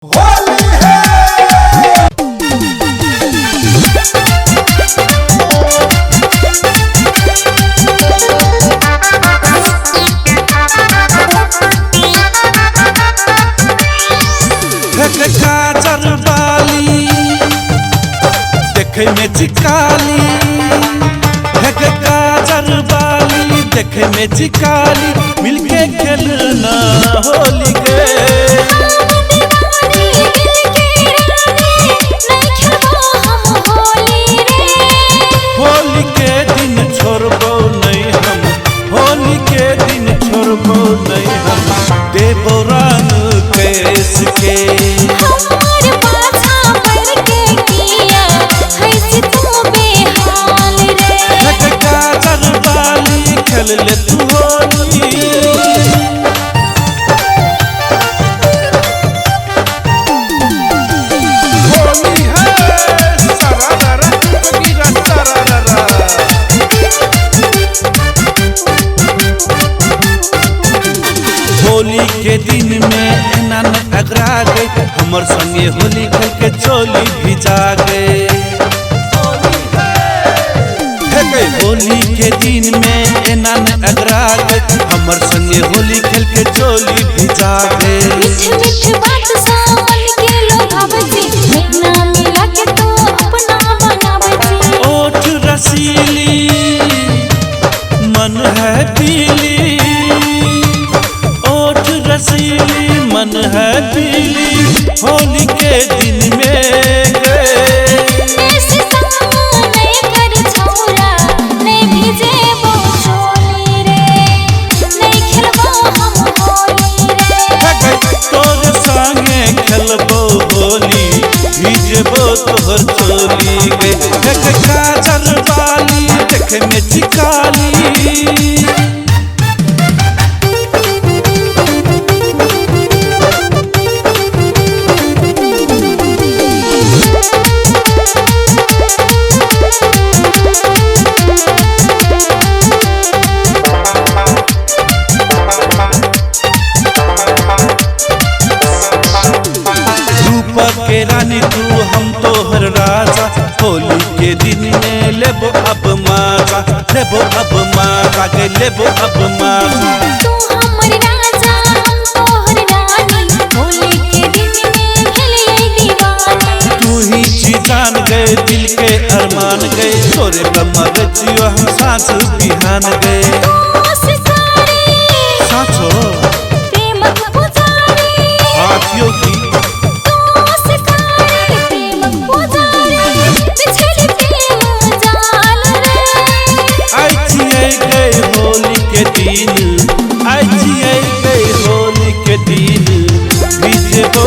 होली है। गाजर बाली देखे में चिकाली, गाजर बाली देखे में चिकाली, मिलके खेलना होली के। होली के दिन छोड़बो नहीं हम, होली के दिन छोड़बो नहीं हम, देबो रंग केस के। गाजर बाली खेल ले तू होली। होली के दिन में एना न अगरा गए, हमर संगे होली खेल के चोली भिजा गए। होली के दिन में एना न अगरा गए, हमर संगे होली खेल के चोली भिजा गए। मीठ बात सावन के लोभावती, ना मिला के तो अपना बनावती। ओठ रसीली मन है पीली, ओठ रसीली मन है पीली, होली के दिन में तोर संगे खेलबो होली, भिजबो तोहर चोली गे। गाजर बाली देखे में चिकाली, के रानी तू हम तोहर राजा। होली के दिन में लेबो अब माजा, लेबो अब माजा के लेबो अब माजा। तू हमर राजा हम तोहर रानी, होली के दिन में खेले दीवानी। तू ही जी जान गए दिल के अरमान गए, तोरे कमर जियो हम सांस बिहान गए। साचो प्रेमक पुजारी हाथियों की होली के दिन, आई गए होली के दिन, भिजबो